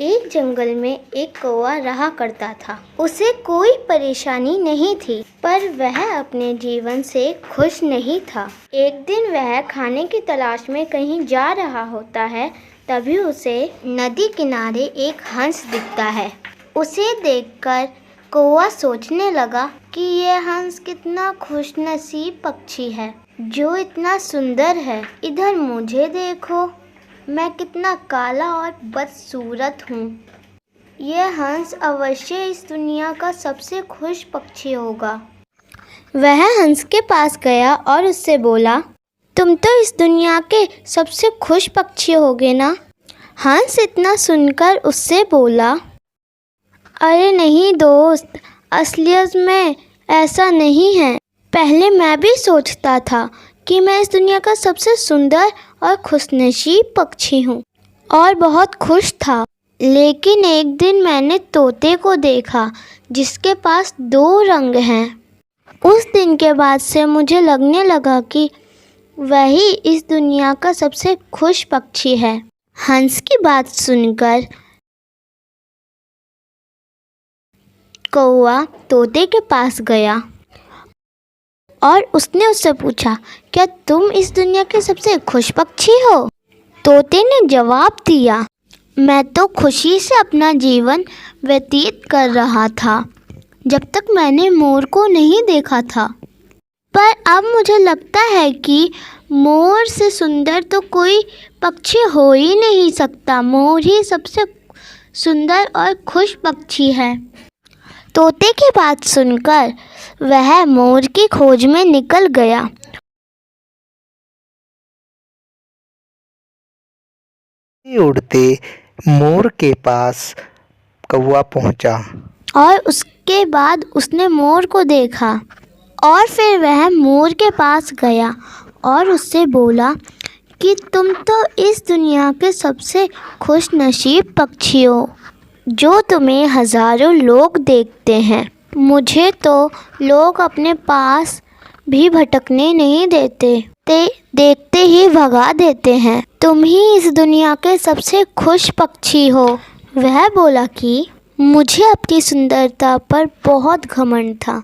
एक जंगल में एक कौवा रहा करता था। उसे कोई परेशानी नहीं थी, पर वह अपने जीवन से खुश नहीं था। एक दिन वह खाने की तलाश में कहीं जा रहा होता है। तभी उसे नदी किनारे एक हंस दिखता है। उसे देखकर कौवा सोचने लगा कि यह हंस कितना खुशनसीब पक्षी है जो इतना सुंदर है। इधर मुझे देखो, मैं कितना काला और बदसूरत हूँ। यह हंस अवश्य इस दुनिया का सबसे खुश पक्षी होगा। वह हंस के पास गया और उससे बोला, तुम तो इस दुनिया के सबसे खुश पक्षी होगे ना? हंस इतना सुनकर उससे बोला, अरे नहीं दोस्त, असलियत में ऐसा नहीं है। पहले मैं भी सोचता था कि मैं इस दुनिया का सबसे सुंदर और खुशनसीब पक्षी हूँ और बहुत खुश था। लेकिन एक दिन मैंने तोते को देखा जिसके पास 2 रंग हैं। उस दिन के बाद से मुझे लगने लगा कि वही इस दुनिया का सबसे खुश पक्षी है। हंस की बात सुनकर कौवा तोते के पास गया और उसने उससे पूछा, क्या तुम इस दुनिया के सबसे खुश पक्षी हो? तोते ने जवाब दिया, मैं तो खुशी से अपना जीवन व्यतीत कर रहा था जब तक मैंने मोर को नहीं देखा था। पर अब मुझे लगता है कि मोर से सुंदर तो कोई पक्षी हो ही नहीं सकता। मोर ही सबसे सुंदर और खुश पक्षी है। तोते की बात सुनकर वह मोर की खोज में निकल गया। उड़ते मोर के पास कौवा पहुंचा और उसके बाद उसने मोर को देखा और फिर वह मोर के पास गया और उससे बोला कि तुम तो इस दुनिया के सबसे खुशनसीब पक्षी हो जो तुम्हें हज़ारों लोग देखते हैं। मुझे तो लोग अपने पास भी भटकने नहीं देते, देखते ही भगा देते हैं। तुम ही इस दुनिया के सबसे खुश पक्षी हो। वह बोला कि मुझे अपनी सुंदरता पर बहुत घमंड था।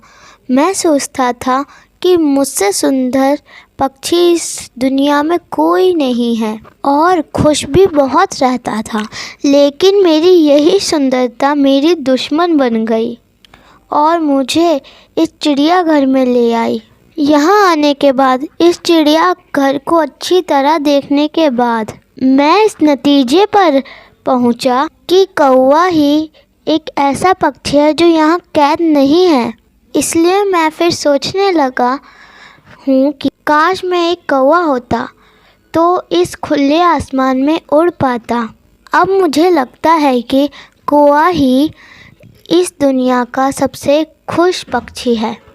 मैं सोचता था कि मुझसे सुंदर पक्षी इस दुनिया में कोई नहीं है और खुश भी बहुत रहता था। लेकिन मेरी यही सुंदरता मेरी दुश्मन बन गई और मुझे इस चिड़ियाघर में ले आई। यहाँ आने के बाद, इस चिड़ियाघर को अच्छी तरह देखने के बाद मैं इस नतीजे पर पहुँचा कि कौवा ही एक ऐसा पक्षी है जो यहाँ कैद नहीं है। इसलिए मैं फिर सोचने लगा हूँ कि काश मैं एक कौवा होता तो इस खुले आसमान में उड़ पाता। अब मुझे लगता है कि कौवा ही इस दुनिया का सबसे खुश पक्षी है।